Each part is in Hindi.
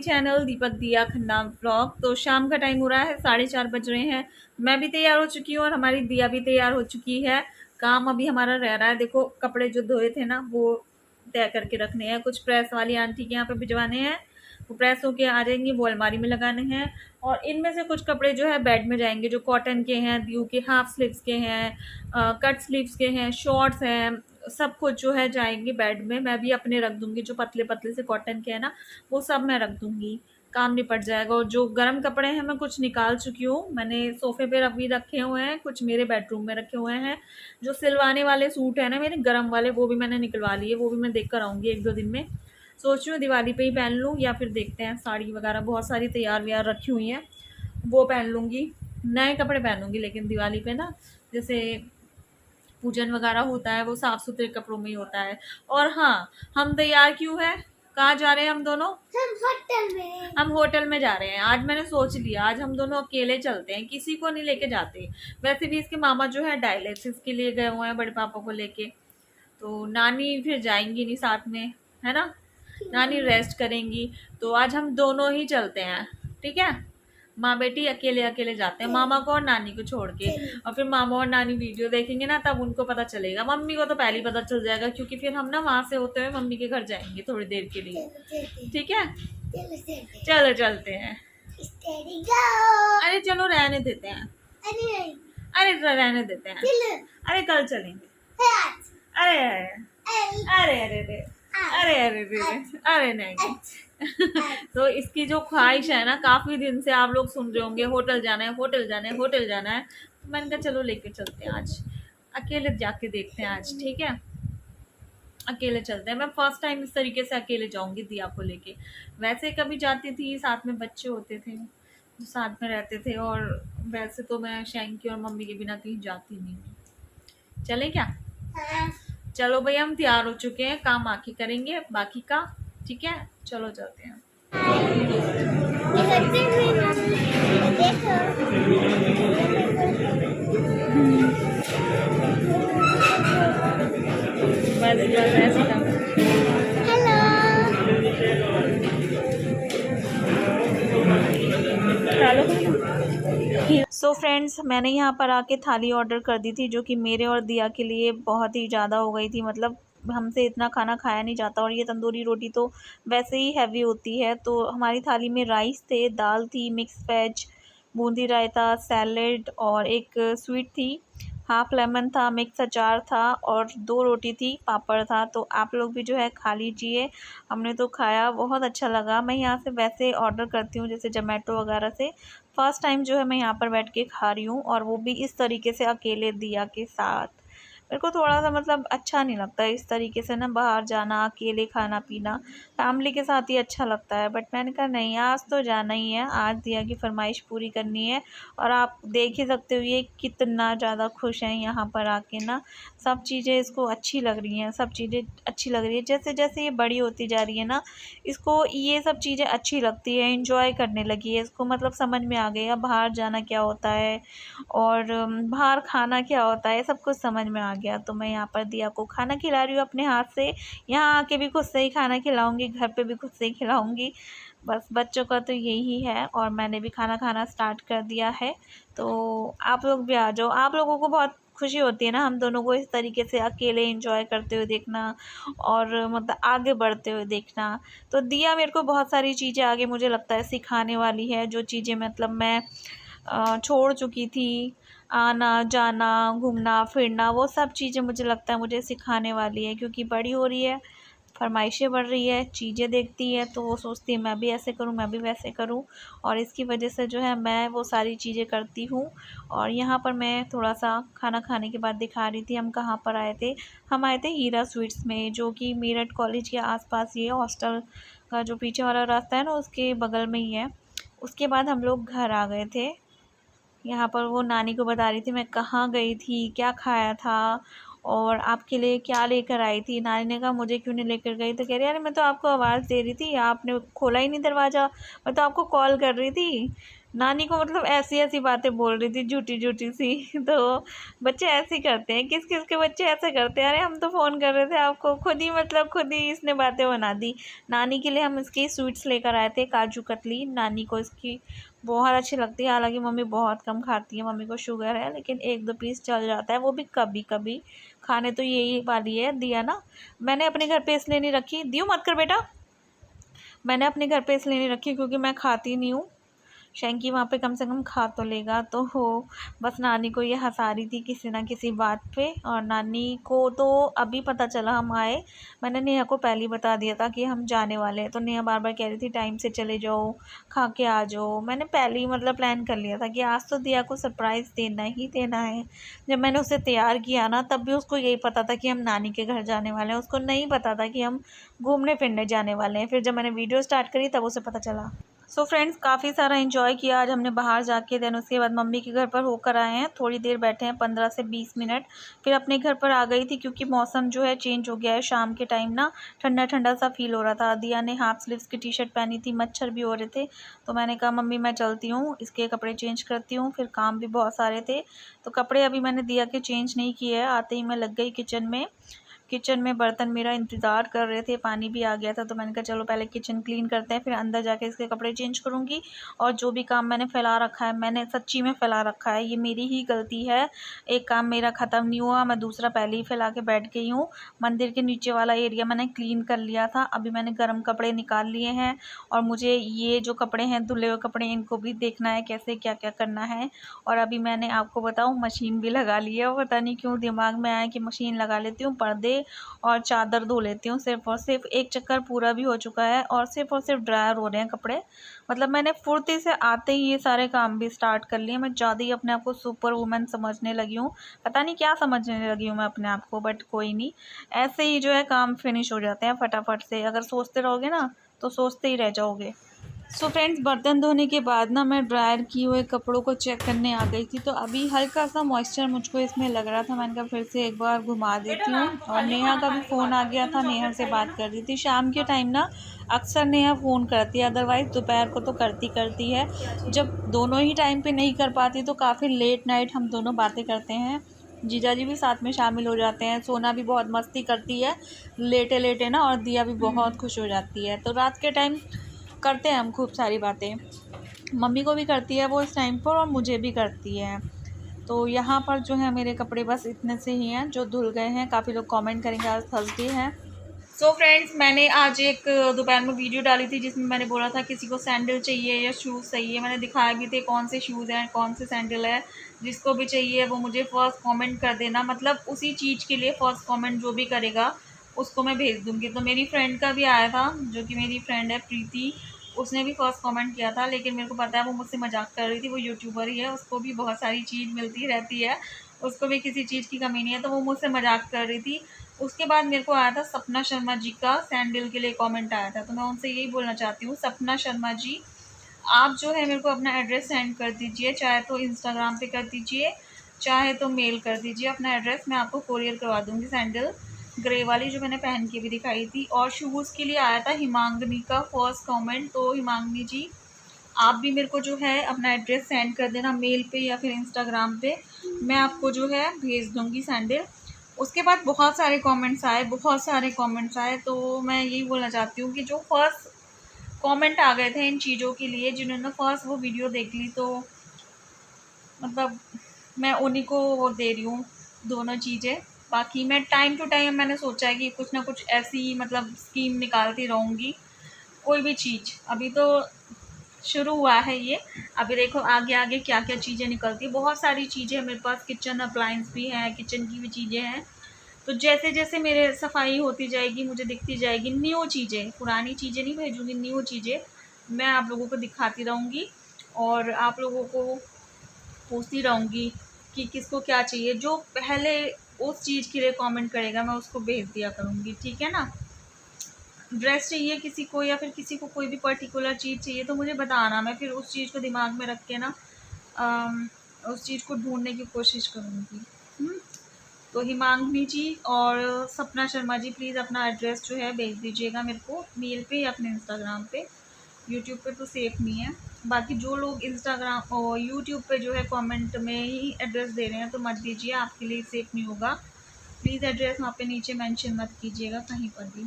चैनल दीपक दिया खन्ना व्लॉग। तो शाम का टाइम हो रहा है, 4:30 बज रहे हैं। मैं भी तैयार हो चुकी हूँ और हमारी दिया भी तैयार हो चुकी है। काम अभी हमारा रह रहा है। देखो कपड़े जो धोए थे ना वो तय करके रखने हैं, कुछ प्रेस वाली आंटी के यहाँ पे भिजवाने हैं, वो प्रेस होके आ जाएंगी, वो अलमारी में लगाने हैं। और इनमें से कुछ कपड़े जो है बेड में जाएंगे, जो कॉटन के हैं, दीव के हाफ स्लीव्स के हैं, कट स्लीव्स के हैं, शॉर्ट्स हैं, सब कुछ जो है जाएंगे बेड में। मैं भी अपने रख दूंगी, जो पतले पतले से कॉटन के हैं ना वो सब मैं रख दूंगी, काम निपट जाएगा। और जो गर्म कपड़े हैं मैं कुछ निकाल चुकी हूँ, मैंने सोफे पे अभी रखे हुए हैं, कुछ मेरे बेडरूम में रखे हुए हैं। जो सिलवाने वाले सूट है ना मेरे गर्म वाले, वो भी मैंने निकलवा लिए, वो भी मैं देख कर आऊँगी 1-2 दिन में। सोच रही हूँ दिवाली पे ही पहन लूँ, या फिर देखते हैं, साड़ी वगैरह बहुत सारी तैयार व्यार रखी हुई हैं, वो पहन लूँगी। नए कपड़े पहनूंगी लेकिन दिवाली पे ना, जैसे पूजन वगैरह होता है वो साफ सुथरे कपड़ों में ही होता है। और हाँ, हम तैयार क्यों है, कहाँ जा रहे हैं हम दोनों? हम होटल में जा रहे हैं। आज मैंने सोच लिया आज हम दोनों अकेले चलते हैं, किसी को नहीं लेके जाते। वैसे भी इसके मामा जो है डायलिसिस के लिए गए हुए हैं बड़े पापा को लेके, तो नानी फिर जाएंगी नहीं साथ में, है ना, नानी रेस्ट करेंगी। तो आज हम दोनों ही चलते हैं, ठीक है। माँ बेटी अकेले अकेले जाते हैं, मामा को और नानी को छोड़ के। और फिर मामा और नानी वीडियो देखेंगे ना तब उनको पता चलेगा। मम्मी को तो पहले ही पता चल जाएगा, क्योंकि फिर हम ना वहां से होते हुए मम्मी के घर जाएंगे थोड़ी देर के लिए, ठीक है। चलो चलते हैं। अरे चलो रहने देते हैं, अरे रहने देते हैं, अरे कल चलेंगे। अरे अरे अरे अरे अरे अरे अरे अरे नहीं। तो इसकी जो ख्वाहिश है ना, काफी दिन से आप लोग सुन रहे होंगे, होटल जाना है, होटल जाना है, होटल जाना है। तो मैंने कहा चलो लेके चलते हैं, आज अकेले जाके देखते हैं आज, ठीक है। अकेले चलते हैं। मैं फर्स्ट टाइम इस तरीके से अकेले जाऊंगी दिया को लेके। वैसे कभी जाती थी, साथ में बच्चे होते थे जो साथ में रहते थे, और वैसे तो मैं शैंकी और मम्मी के बिना कहीं जाती नहीं हूँ। चले क्या? चलो भैया हम तैयार हो चुके हैं, काम आके करेंगे बाकी का, ठीक है। चलो चलते हैं। बस बस ऐसे काम। सो फ्रेंड्स, मैंने यहाँ पर आके थाली ऑर्डर कर दी थी, जो कि मेरे और दिया के लिए बहुत ही ज़्यादा हो गई थी। मतलब हमसे इतना खाना खाया नहीं जाता, और ये तंदूरी रोटी तो वैसे ही हैवी होती है। तो हमारी थाली में राइस थे, दाल थी, mix veg, boondi raita, salad, और एक स्वीट थी, हाफ लेमन था, मिक्स अचार था, और 2 रोटी थी, पापड़ था। तो आप लोग भी जो है खा लीजिए। हमने तो खाया, बहुत अच्छा लगा। मैं यहाँ से वैसे ऑर्डर करती हूँ जैसे जोमेटो वगैरह से। फर्स्ट टाइम जो है मैं यहाँ पर बैठ के खा रही हूँ, और वो भी इस तरीके से अकेले दिया के साथ। मेरे को थोड़ा सा मतलब अच्छा नहीं लगता इस तरीके से ना, बाहर जाना, अकेले खाना पीना। फैमिली के साथ ही अच्छा लगता है, बट मैंने कहा नहीं, आज तो जाना ही है, आज दिया की फरमाइश पूरी करनी है। और आप देख ही सकते हो ये कितना ज़्यादा खुश हैं यहाँ पर आके ना। सब चीज़ें इसको अच्छी लग रही हैं, सब चीज़ें अच्छी लग रही है। जैसे जैसे ये बड़ी होती जा रही है ना, इसको ये सब चीज़ें अच्छी लगती है, इंजॉय करने लगी है। इसको मतलब समझ में आ गया बाहर जाना क्या होता है, और बाहर खाना क्या होता है, सब कुछ समझ में आ गया। तो मैं यहाँ पर दिया को खाना खिला रही हूँ अपने हाथ से। यहाँ आके भी खुद से ही खाना खिलाऊंगी, घर पे भी खुद से ही खिलाऊंगी। बस बच्चों का तो यही है, और मैंने भी खाना खाना स्टार्ट कर दिया है। तो आप लोग भी आ जाओ। आप लोगों को बहुत खुशी होती है ना हम दोनों को इस तरीके से अकेले एंजॉय करते हुए देखना, और मतलब आगे बढ़ते हुए देखना। तो दिया मेरे को बहुत सारी चीज़ें आगे मुझे लगता है सिखाने वाली है, जो चीज़ें मतलब मैं छोड़ चुकी थी। आना जाना, घूमना फिरना, वो सब चीज़ें मुझे लगता है मुझे सिखाने वाली है, क्योंकि बड़ी हो रही है, फरमाइशें बढ़ रही है, चीज़ें देखती है, तो वो सोचती है मैं भी ऐसे करूँ, मैं भी वैसे करूँ। और इसकी वजह से जो है मैं वो सारी चीज़ें करती हूँ। और यहाँ पर मैं थोड़ा सा खाना खाने के बाद दिखा रही थी हम कहाँ पर आए थे। हम आए थे हीरा स्वीट्स में, जो कि मेरठ कॉलेज के आसपास ही है। हॉस्टल का जो पीछे वाला रास्ता है ना, उसके बगल में ही है। उसके बाद हम लोग घर आ गए थे। यहाँ पर वो नानी को बता रही थी मैं कहाँ गई थी, क्या खाया था, और आपके लिए क्या लेकर आई थी। नानी ने कहा मुझे क्यों नहीं लेकर गई, तो कह रही अरे मैं तो आपको आवाज़ दे रही थी, आपने खोला ही नहीं दरवाज़ा, मैं तो आपको कॉल कर रही थी। नानी को मतलब ऐसी ऐसी बातें बोल रही थी, झूठी झूठी सी। तो बच्चे ऐसे ही करते हैं, किस किस के बच्चे ऐसे करते हैं। अरे हम तो फ़ोन कर रहे थे आपको, खुद ही मतलब खुद ही इसने बातें बना दी। नानी के लिए हम इसकी स्वीट्स लेकर आए थे, काजू कतली। नानी को इसकी बहुत अच्छी लगती है, हालांकि मम्मी बहुत कम खाती है, मम्मी को शुगर है, लेकिन एक दो पीस चल जाता है, वो भी कभी कभी। खाने तो यही वाली है दिया ना। मैंने अपने घर पे इसलिए नहीं रखी, दियो मत कर बेटा। मैंने अपने घर पे इसलिए नहीं रखी क्योंकि मैं खाती नहीं हूँ। शैंकी वहाँ पे कम से कम खा तो लेगा। तो हो बस नानी को ये हंसा रही थी किसी ना किसी बात पे। और नानी को तो अभी पता चला हम आए। मैंने नेहा को पहले ही बता दिया था कि हम जाने वाले हैं, तो नेहा बार बार कह रही थी टाइम से चले जाओ, खा के आ जाओ। मैंने पहले ही मतलब प्लान कर लिया था कि आज तो दिया को सरप्राइज़ देना ही देना है। जब मैंने उसे तैयार किया ना, तब भी उसको यही पता था कि हम नानी के घर जाने वाले हैं, उसको नहीं पता था कि हम घूमने फिरने जाने वाले हैं। फिर जब मैंने वीडियो स्टार्ट करी तब उसे पता चला। सो फ्रेंड्स, काफ़ी सारा एंजॉय किया आज हमने बाहर जाके। देन उसके बाद मम्मी के घर पर होकर आए हैं, थोड़ी देर बैठे हैं, 15 से 20 मिनट। फिर अपने घर पर आ गई थी क्योंकि मौसम जो है चेंज हो गया है। शाम के टाइम ना ठंडा ठंडा सा फील हो रहा था। दिया ने हाफ स्लीव्स की टी शर्ट पहनी थी, मच्छर भी हो रहे थे। तो मैंने कहा मम्मी मैं चलती हूँ, इसके कपड़े चेंज करती हूँ। फिर काम भी बहुत सारे थे, तो कपड़े अभी मैंने दिया के चेंज नहीं किए हैं। आते ही मैं लग गई किचन में। किचन में बर्तन मेरा इंतज़ार कर रहे थे, पानी भी आ गया था, तो मैंने कहा चलो पहले किचन क्लीन करते हैं, फिर अंदर जाके इसके कपड़े चेंज करूँगी। और जो भी काम मैंने फैला रखा है, मैंने सच्ची में फैला रखा है, ये मेरी ही गलती है। एक काम मेरा ख़त्म नहीं हुआ, मैं दूसरा पहले ही फैला के बैठ गई हूँ। मंदिर के नीचे वाला एरिया मैंने क्लीन कर लिया था, अभी मैंने गर्म कपड़े निकाल लिए हैं। और मुझे ये जो कपड़े हैं, धुले हुए कपड़े, इनको भी देखना है कैसे क्या क्या करना है। और अभी मैंने आपको बताऊँ, मशीन भी लगा ली है। पता नहीं क्यों दिमाग में आया कि मशीन लगा लेती हूँ, पर्दे और चादर धो लेती हूँ। सिर्फ़ और सिर्फ एक चक्कर पूरा भी हो चुका है और सिर्फ ड्रायर हो रहे हैं कपड़े। मतलब मैंने फुर्ती से आते ही ये सारे काम भी स्टार्ट कर लिए। मैं ज़्यादा ही अपने आप को सुपर वुमन समझने लगी हूँ। पता नहीं क्या समझने लगी हूँ मैं अपने आप को, बट कोई नहीं। ऐसे ही जो है काम फिनिश हो जाते हैं फटाफट से। अगर सोचते रहोगे ना तो सोचते ही रह जाओगे। सो फ्रेंड्स, बर्तन धोने के बाद ना मैं ड्रायर किए हुए कपड़ों को चेक करने आ गई थी। तो अभी हल्का सा मॉइस्चर मुझको इसमें लग रहा था। मैंने कहा फिर से एक बार घुमा देती हूँ। और नेहा का भी फ़ोन आ गया था, नेहा से बात कर रही थी। शाम के टाइम ना अक्सर नेहा फ़ोन करती है, अदरवाइज़ दोपहर को तो करती है। जब दोनों ही टाइम पे नहीं कर पाती तो काफ़ी लेट नाइट हम दोनों बातें करते हैं। जीजा जी भी साथ में शामिल हो जाते हैं। सोना भी बहुत मस्ती करती है लेटे लेटे ना, और दिया भी बहुत खुश हो जाती है। तो रात के टाइम करते हैं हम खूब सारी बातें। मम्मी को भी करती है वो इस टाइम पर, और मुझे भी करती है। तो यहाँ पर जो है मेरे कपड़े बस इतने से ही हैं जो धुल गए हैं। काफ़ी लोग कमेंट करेंगे, आज थर्सडे है। सो फ्रेंड्स, मैंने आज एक दोपहर में वीडियो डाली थी जिसमें मैंने बोला था किसी को सैंडल चाहिए या शूज़ चाहिए। मैंने दिखाए भी थे कौन से शूज़ हैं, कौन से सैंडल है। जिसको भी चाहिए वो मुझे फ़र्स्ट कमेंट कर देना। मतलब उसी चीज़ के लिए फ़र्स्ट कमेंट जो भी करेगा उसको मैं भेज दूँगी। तो मेरी फ्रेंड का भी आया था, जो कि मेरी फ्रेंड है प्रीति, उसने भी फ़र्स्ट कमेंट किया था। लेकिन मेरे को पता है वो मुझसे मजाक कर रही थी, वो यूट्यूबर ही है, उसको भी बहुत सारी चीज़ मिलती रहती है, उसको भी किसी चीज़ की कमी नहीं है, तो वो मुझसे मजाक कर रही थी। उसके बाद मेरे को आया था सपना शर्मा जी का सैंडल के लिए कमेंट आया था। तो मैं उनसे यही बोलना चाहती हूँ, सपना शर्मा जी, आप जो है मेरे को अपना एड्रेस सेंड कर दीजिए, चाहे तो इंस्टाग्राम पे कर दीजिए, चाहे तो मेल कर दीजिए अपना एड्रेस, मैं आपको कोरियर करवा दूँगी सैंडल, ग्रे वाली जो मैंने पहन के भी दिखाई थी। और शूज़ के लिए आया था हिमांगनी का फर्स्ट कमेंट। तो हिमांगनी जी, आप भी मेरे को जो है अपना एड्रेस सेंड कर देना मेल पे या फिर इंस्टाग्राम पे, मैं आपको जो है भेज दूँगी सैंडल। उसके बाद बहुत सारे कमेंट्स आए। तो मैं यही बोलना चाहती हूँ कि जो फर्स्ट कमेंट आ गए थे इन चीज़ों के लिए, जिन्होंने फर्स्ट वो वीडियो देख ली, तो मतलब मैं उन्हीं को वो दे रही हूँ दोनों चीज़ें। बाकी मैं टाइम टू टाइम मैंने सोचा है कि कुछ ना कुछ ऐसी मतलब स्कीम निकालती रहूँगी, कोई भी चीज़। अभी तो शुरू हुआ है ये, अभी देखो आगे आगे क्या क्या चीज़ें निकलती है। बहुत सारी चीज़ें मेरे पास, किचन अप्लायंस भी हैं, किचन की भी चीज़ें हैं। तो जैसे जैसे मेरे सफाई होती जाएगी, मुझे दिखती जाएगी न्यू चीज़ें, पुरानी चीज़ें नहीं भेजूँगी, न्यू चीज़ें मैं आप लोगों को दिखाती रहूँगी। और आप लोगों को पूछती रहूँगी कि किसको क्या चाहिए। जो पहले उस चीज़ के लिए कमेंट करेगा मैं उसको भेज दिया करूँगी, ठीक है ना। ड्रेस चाहिए किसी को या फिर किसी को कोई भी पर्टिकुलर चीज़ चाहिए तो मुझे बताना, मैं फिर उस चीज़ को दिमाग में रख के ना उस चीज़ को ढूंढने की कोशिश करूँगी। तो हिमांगनी जी और सपना शर्मा जी, प्लीज़ अपना एड्रेस जो है भेज दीजिएगा मेरे को मेल पे या अपने इंस्टाग्राम पे। यूट्यूब पे तो सेफ नहीं है। बाकी जो लोग इंस्टाग्राम और यूट्यूब पे जो है कमेंट में ही एड्रेस दे रहे हैं तो मत दीजिए, आपके लिए सेफ़ नहीं होगा। प्लीज़ एड्रेस वहाँ पे नीचे मेंशन मत कीजिएगा कहीं पर भी।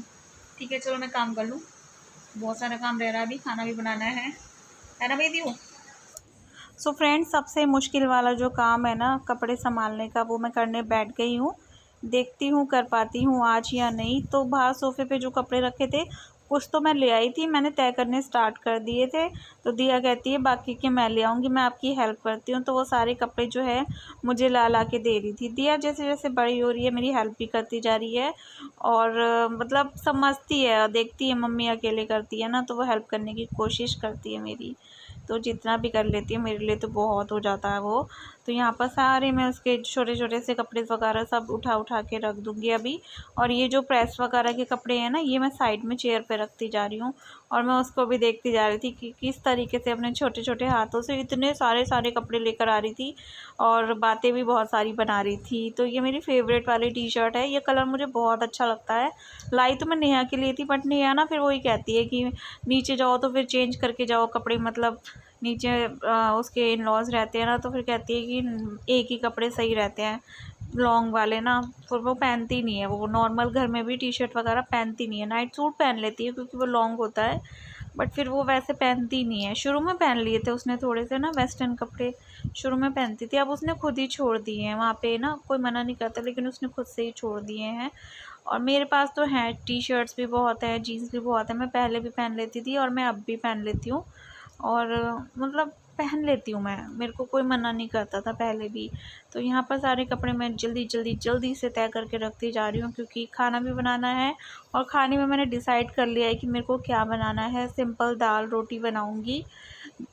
ठीक है, चलो मैं काम कर लूँ, बहुत सारा काम रह रहा है, अभी खाना भी बनाना है ना बेबी हो। सो फ्रेंड्स, सबसे मुश्किल वाला जो काम है ना कपड़े संभालने का, वो मैं करने बैठ गई हूँ। देखती हूँ कर पाती हूँ आज या नहीं। तो बाहर सोफ़े पे जो कपड़े रखे थे कुछ तो मैं ले आई थी, मैंने तय करने स्टार्ट कर दिए थे। तो दिया कहती है बाकी के मैं ले आऊँगी, मैं आपकी हेल्प करती हूँ। तो वो सारे कपड़े जो है मुझे ला ला के दे रही थी। दिया जैसे जैसे बड़ी हो रही है मेरी हेल्प भी करती जा रही है, और मतलब समझती है, देखती है मम्मी अकेले करती है ना, तो वो हेल्प करने की कोशिश करती है मेरी। तो जितना भी कर लेती है मेरे लिए तो बहुत हो जाता है वो। तो यहाँ पर सारे मैं उसके छोटे छोटे से कपड़े वगैरह सब उठा उठा के रख दूँगी अभी। और ये जो प्रेस वगैरह के कपड़े हैं ना, ये मैं साइड में चेयर पे रखती जा रही हूँ। और मैं उसको भी देखती जा रही थी कि किस तरीके से अपने छोटे छोटे हाथों से इतने सारे सारे कपड़े लेकर आ रही थी, और बातें भी बहुत सारी बना रही थी। तो ये मेरी फेवरेट वाली टी शर्ट है, ये कलर मुझे बहुत अच्छा लगता है। लाई तो मैं नेहा के लिए थी, बट नेहा ना फिर वही कहती है कि नीचे जाओ तो फिर चेंज करके जाओ कपड़े, मतलब नीचे उसके इन लॉज रहते हैं ना, तो फिर कहती है कि एक ही कपड़े सही रहते हैं लॉन्ग वाले ना। फिर वो पहनती नहीं है, वो नॉर्मल घर में भी टी शर्ट वगैरह पहनती नहीं है। नाइट सूट पहन लेती है क्योंकि वो लॉन्ग होता है, बट फिर वो वैसे पहनती नहीं है। शुरू में पहन लिए थे उसने थोड़े से ना वेस्टर्न कपड़े, शुरू में पहनती थी, अब उसने खुद ही छोड़ दिए हैं। वहाँ पे ना कोई मना नहीं करता, लेकिन उसने खुद से ही छोड़ दिए हैं। और मेरे पास तो हैं टी शर्ट्स भी बहुत है, जीन्स भी बहुत है, मैं पहले भी पहन लेती थी और मैं अब भी पहन लेती हूँ। और मतलब पहन लेती हूँ मैं, मेरे को कोई मना नहीं करता था पहले भी। तो यहाँ पर सारे कपड़े मैं जल्दी जल्दी जल्दी से तय करके रखती जा रही हूँ, क्योंकि खाना भी बनाना है। और खाने में मैंने डिसाइड कर लिया है कि मेरे को क्या बनाना है। सिंपल दाल रोटी बनाऊँगी,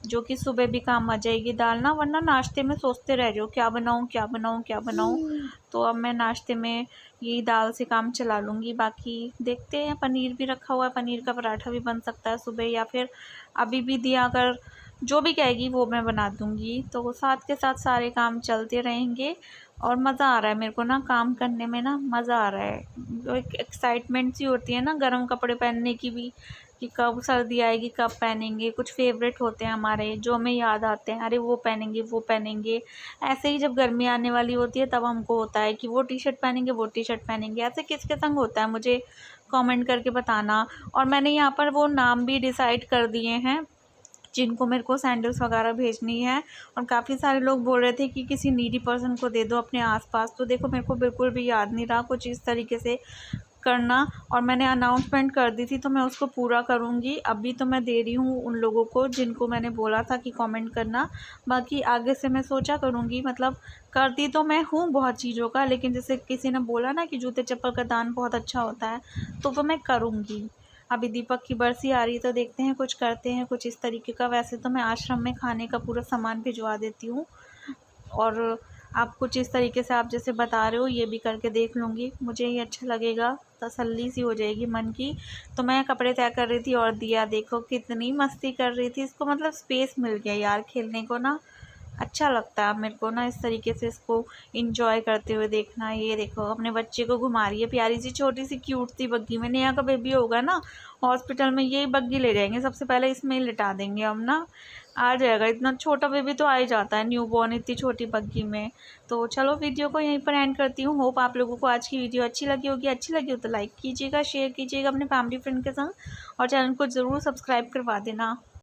जो कि सुबह भी काम आ जाएगी दाल ना, वरना नाश्ते में सोचते रह जाओ क्या बनाऊँ क्या बनाऊँ क्या बनाऊँ। तो अब मैं नाश्ते में यही दाल से काम चला लूँगी। बाकी देखते हैं, पनीर भी रखा हुआ है, पनीर का पराठा भी बन सकता है सुबह, या फिर अभी भी दिया अगर जो भी कहेगी वो मैं बना दूँगी। तो साथ के साथ सारे काम चलते रहेंगे, और मज़ा आ रहा है मेरे को ना काम करने में, ना मज़ा आ रहा है। तो एक एक्साइटमेंट सी होती है ना गर्म कपड़े पहनने की भी, कि कब सर्दी आएगी कब पहनेंगे। कुछ फेवरेट होते हैं हमारे जो हमें याद आते हैं, अरे वो पहनेंगे वो पहनेंगे। ऐसे ही जब गर्मी आने वाली होती है तब हमको होता है कि वो टी शर्ट पहनेंगे वो टी शर्ट पहनेंगे। ऐसे किसके संग होता है मुझे कमेंट करके बताना। और मैंने यहाँ पर वो नाम भी डिसाइड कर दिए हैं जिनको मेरे को सैंडल्स वगैरह भेजनी है। और काफ़ी सारे लोग बोल रहे थे कि किसी नीडी पर्सन को दे दो अपने आसपास। तो देखो मेरे को बिल्कुल भी याद नहीं रहा कुछ इस तरीके से करना, और मैंने अनाउंसमेंट कर दी थी तो मैं उसको पूरा करूँगी। अभी तो मैं दे रही हूँ उन लोगों को जिनको मैंने बोला था कि कमेंट करना। बाकी आगे से मैं सोचा करूँगी, मतलब करती तो मैं हूँ बहुत चीज़ों का, लेकिन जैसे किसी ने बोला ना कि जूते चप्पल का दान बहुत अच्छा होता है, तो वो मैं करूँगी। अभी दीपक की बरसी आ रही है तो देखते हैं कुछ करते हैं कुछ इस तरीके का। वैसे तो मैं आश्रम में खाने का पूरा सामान भिजवा देती हूँ, और आप कुछ इस तरीके से आप जैसे बता रहे हो ये भी करके देख लूँगी, मुझे ये अच्छा लगेगा, तसल्ली सी हो जाएगी मन की। तो मैं कपड़े तय कर रही थी और दिया देखो कितनी मस्ती कर रही थी, इसको मतलब स्पेस मिल गया यार खेलने को ना, अच्छा लगता है मेरे को ना इस तरीके से इसको इंजॉय करते हुए देखना। ये देखो अपने बच्चे को घुमा रही है प्यारी सी छोटी सी क्यूट सी बग्गी में। नेहा का बेबी होगा ना हॉस्पिटल में, यही बग्गी ले जाएंगे सबसे पहले, इसमें ही लिटा देंगे हम ना, आ जाएगा। इतना छोटा बेबी तो आ ही जाता है न्यू बॉर्न इतनी छोटी बग्गी में। तो चलो वीडियो को यहीं पर एंड करती हूँ। होप आप लोगों को आज की वीडियो अच्छी लगी होगी, अच्छी लगी हो तो लाइक कीजिएगा, शेयर कीजिएगा अपने फैमिली फ्रेंड के संग, और चैनल को ज़रूर सब्सक्राइब करवा देना।